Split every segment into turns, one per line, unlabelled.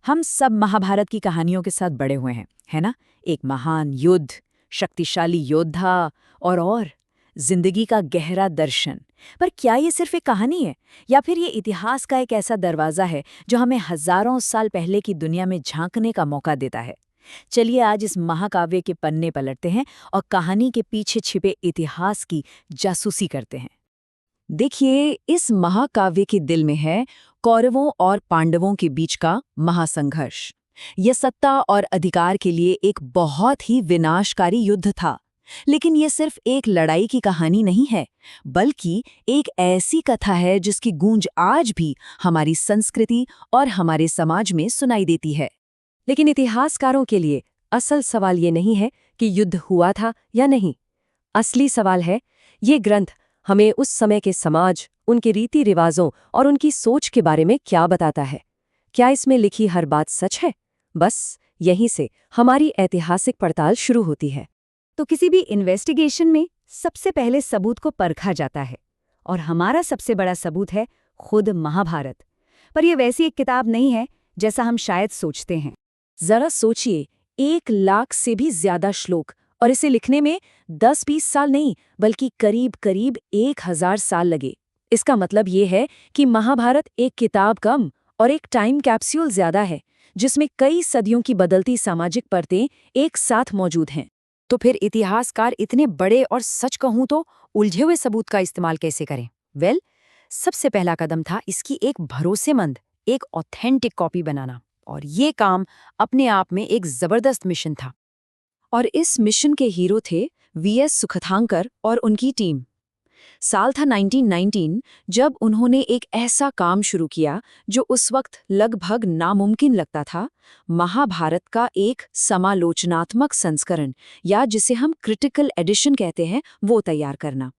हम सब महाभारत की कहानियों के साथ बड़े हुए हैं, है ना? एक महान युद्ध, शक्तिशाली योद्धा और जिंदगी का गहरा दर्शन। पर क्या ये सिर्फ एक कहानी है या फिर ये इतिहास का एक ऐसा दरवाजा है जो हमें हजारों साल पहले की दुनिया में झांकने का मौका देता है? चलिए आज इस महाकाव्य के पन्ने पलटते हैं और कहानी के पीछे छिपे इतिहास की जासूसी करते हैं। देखिए, इस महाकाव्य के दिल में है कौरवों और पांडवों के बीच का महासंघर्ष। यह सत्ता और अधिकार के लिए एक बहुत ही विनाशकारी युद्ध था। लेकिन यह सिर्फ एक लड़ाई की कहानी नहीं है, बल्कि एक ऐसी कथा है जिसकी गूंज आज भी हमारी संस्कृति और हमारे समाज में सुनाई देती है।
लेकिन इतिहासकारों के लिए असल सवाल ये नहीं है कि युद्ध हुआ था या नहीं। असली सवाल है, ये ग्रंथ हमें उस समय के समाज, उनके रीति रिवाजों और उनकी सोच के बारे में क्या बताता है। क्या इसमें लिखी हर बात सच है? बस यहीं से हमारी ऐतिहासिक पड़ताल शुरू होती है।
तो किसी भी इन्वेस्टिगेशन में सबसे पहले सबूत को परखा जाता है, और हमारा सबसे बड़ा सबूत है खुद महाभारत। पर यह वैसी एक किताब नहीं है जैसा हम शायद सोचते हैं।
जरा सोचिए, 1,00,000 से भी ज्यादा श्लोक, और इसे लिखने में 10-20 साल नहीं बल्कि करीब 1,000 साल लगे। इसका मतलब ये है कि महाभारत एक किताब कम और एक टाइम कैप्सूल ज्यादा है, जिसमें कई सदियों की बदलती सामाजिक परतें एक साथ मौजूद हैं।
तो फिर इतिहासकार इतने बड़े और सच कहूं तो उलझे हुए सबूत का इस्तेमाल कैसे करें? सबसे पहला कदम था इसकी एक भरोसेमंद, एक ऑथेंटिक कॉपी बनाना, और ये काम अपने आप में एक जबरदस्त मिशन था।
और इस मिशन के हीरो थे वीएस सुखथांकर और उनकी टीम। साल था 1919 जब उन्होंने एक ऐसा काम शुरू किया जो उस वक्त लगभग नामुमकिन लगता था, महाभारत का एक समालोचनात्मक संस्करण, या जिसे हम क्रिटिकल एडिशन कहते हैं, वो तैयार करना।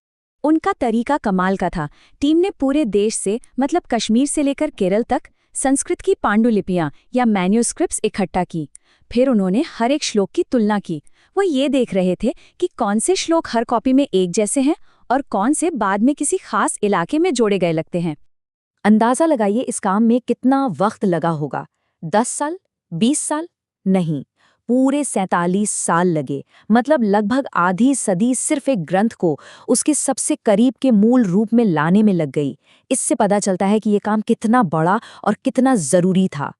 उनका तरीका कमाल का था। टीम ने पूरे देश से, मतलब कश्मीर से लेकर केरल तक, संस्कृत की पांडुलिपियां या मैन्यूस्क्रिप्ट्स इकट्ठा की। फिर उन्होंने हर एक श्लोक की तुलना की। वो ये देख रहे थे कि कौन से श्लोक हर कॉपी में एक जैसे हैं और कौन से बाद में किसी खास इलाके में जोड़े गए लगते हैं।
अंदाजा लगाइए इस काम में कितना वक्त लगा होगा। 10 साल? 20 साल? नहीं, पूरे 47 साल लगे। मतलब लगभग आधी सदी सिर्फ एक ग्रंथ को उसके सबसे करीब के मूल रूप में लाने में लग गई। इससे पता चलता है कि ये काम कितना बड़ा और कितना जरूरी था।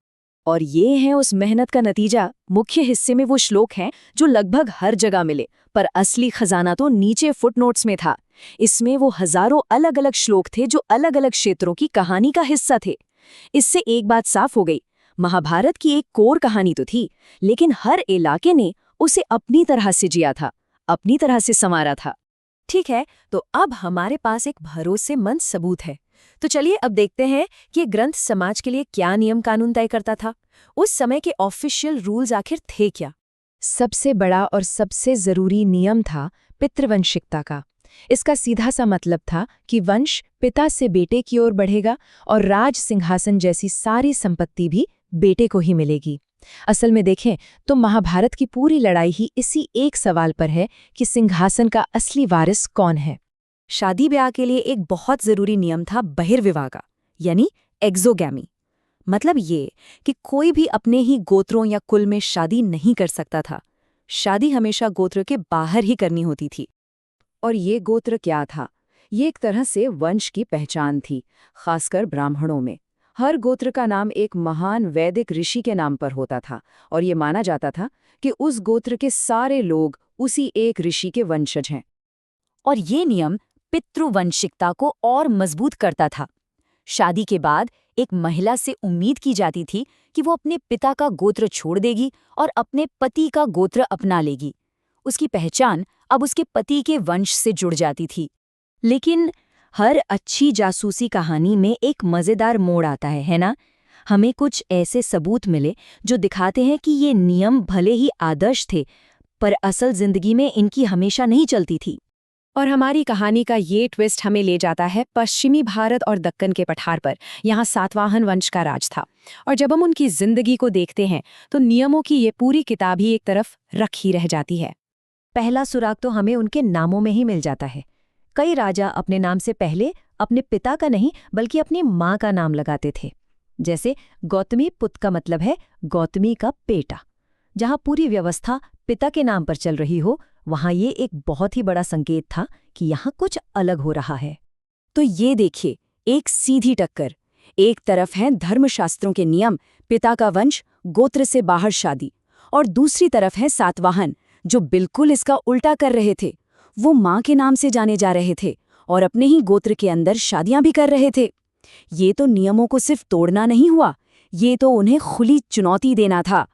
और ये है उस मेहनत का नतीजा। मुख्य हिस्से में वो श्लोक हैं जो लगभग हर जगह मिले, पर असली खजाना तो नीचे फुटनोट्स में था। इसमें वो हजारों अलग अलग श्लोक थे जो अलग अलग क्षेत्रों की कहानी का हिस्सा थे। इससे एक बात साफ हो गई, महाभारत की एक कोर कहानी तो थी, लेकिन हर इलाके ने उसे अपनी तरह से जिया था, अपनी तरह से संवारा था।
ठीक है, तो अब हमारे पास एक भरोसेमंद सबूत है। तो चलिए अब देखते हैं कि ये ग्रंथ समाज के लिए क्या नियम कानून तय करता था। उस समय के ऑफिशियल रूल्स आखिर थे क्या? सबसे बड़ा और सबसे जरूरी नियम था पितृवंशिकता का। इसका सीधा सा मतलब था कि वंश पिता से बेटे की ओर बढ़ेगा और राज सिंहासन जैसी सारी संपत्ति भी बेटे को ही मिलेगी। असल में देखें तो महाभारत की पूरी लड़ाई ही इसी एक सवाल पर है कि सिंहासन का असली वारिस कौन है।
शादी ब्याह के लिए एक बहुत जरूरी नियम था बहिर्विवाह का, यानी एक्सोगैमी। मतलब ये कि कोई भी अपने ही गोत्रों या कुल में शादी नहीं कर सकता था। शादी हमेशा गोत्र के बाहर ही करनी होती थी।
और ये गोत्र क्या था? ये एक तरह से वंश की पहचान थी, खासकर ब्राह्मणों में। हर गोत्र का नाम एक महान वैदिक ऋषि के नाम पर होता था, और ये माना जाता था कि उस गोत्र के सारे लोग उसी एक ऋषि के वंशज हैं।
और ये नियम पितृवंशिकता को और मजबूत करता था। शादी के बाद एक महिला से उम्मीद की जाती थी कि वो अपने पिता का गोत्र छोड़ देगी और अपने पति का गोत्र अपना लेगी। उसकी पहचान अब उसके पति के वंश से जुड़ जाती थी।
लेकिन हर अच्छी जासूसी कहानी में एक मजेदार मोड़ आता है ना? हमें कुछ ऐसे सबूत मिले जो दिखाते हैं कि ये नियम भले ही आदर्श थे, पर असल जिंदगी में इनकी हमेशा नहीं चलती थी।
और हमारी कहानी का ये ट्विस्ट हमें ले जाता है पश्चिमी भारत और दक्कन के पठार पर। यहाँ सातवाहन वंश का राज था, और जब हम उनकी जिंदगी को देखते हैं तो नियमों की ये पूरी किताब ही एक तरफ रखी रह जाती है।
पहला सुराग तो हमें उनके नामों में ही मिल जाता है। कई राजा अपने नाम से पहले अपने पिता का नहीं बल्कि अपनी माँ का नाम लगाते थे।
जैसे गौतमी पुत्र का मतलब है गौतमी का बेटा। जहां पूरी व्यवस्था पिता के नाम पर चल रही हो, वहां ये एक बहुत ही बड़ा संकेत था कि यहाँ कुछ अलग हो रहा है।
तो ये देखिए, एक सीधी टक्कर। एक तरफ हैं धर्मशास्त्रों के नियम, पिता का वंश, गोत्र से बाहर शादी, और दूसरी तरफ है सातवाहन, जो बिल्कुल इसका उल्टा कर रहे थे। वो माँ के नाम से जाने जा रहे थे और अपने ही गोत्र के अंदर शादियां भी कर रहे थे। ये तो नियमों को सिर्फ तोड़ना नहीं हुआ, ये तो उन्हें खुली चुनौती देना था।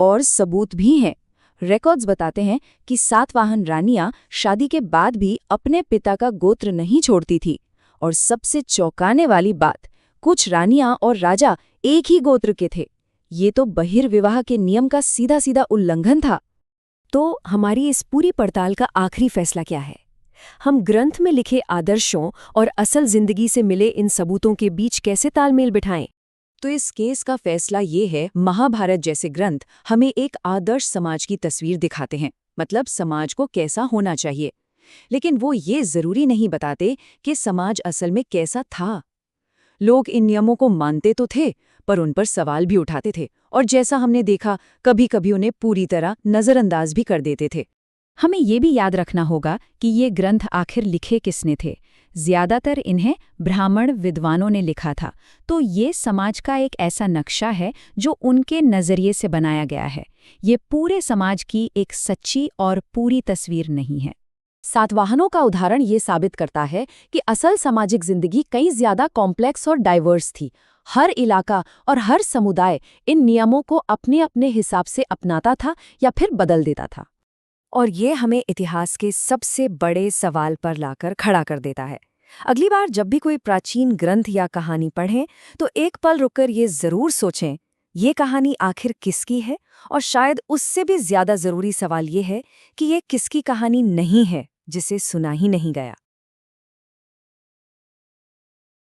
और सबूत भी हैं। रिकॉर्ड्स बताते हैं कि सातवाहन रानियां शादी के बाद भी अपने पिता का गोत्र नहीं छोड़ती थी। और सबसे चौंकाने वाली बात, कुछ रानियां और राजा एक ही गोत्र के थे। ये तो बहिर्विवाह के नियम का सीधा सीधा उल्लंघन था।
तो हमारी इस पूरी पड़ताल का आखिरी फैसला क्या है? हम ग्रंथ में लिखे आदर्शों और असल जिंदगी से मिले इन सबूतों के बीच कैसे तालमेल बिठाएं?
तो इस केस का फैसला ये है, महाभारत जैसे ग्रंथ हमें एक आदर्श समाज की तस्वीर दिखाते हैं, मतलब समाज को कैसा होना चाहिए। लेकिन वो ये जरूरी नहीं बताते कि समाज असल में कैसा था। लोग इन नियमों को मानते तो थे, पर उन पर सवाल भी उठाते थे, और जैसा हमने देखा, कभी कभी उन्हें पूरी तरह नजरअंदाज भी कर देते थे।
हमें ये भी याद रखना होगा कि ये ग्रंथ आखिर लिखे किसने थे। ज्यादातर इन्हें ब्राह्मण विद्वानों ने लिखा था, तो ये समाज का एक ऐसा नक्शा है जो उनके नज़रिए से बनाया गया है। ये पूरे समाज की एक सच्ची और पूरी तस्वीर नहीं है।
सातवाहनों का उदाहरण ये साबित करता है कि असल सामाजिक जिंदगी कई ज्यादा कॉम्प्लेक्स और डाइवर्स थी। हर इलाका और हर समुदाय इन नियमों को अपने अपने हिसाब से अपनाता था या फिर बदल देता था।
और ये हमें इतिहास के सबसे बड़े सवाल पर लाकर खड़ा कर देता है। अगली बार जब भी कोई प्राचीन ग्रंथ या कहानी पढ़ें, तो एक पल रुककर ये जरूर सोचें, ये कहानी आखिर किसकी है? और शायद उससे भी ज्यादा जरूरी सवाल ये है कि ये किसकी कहानी नहीं है, जिसे सुना ही नहीं गया।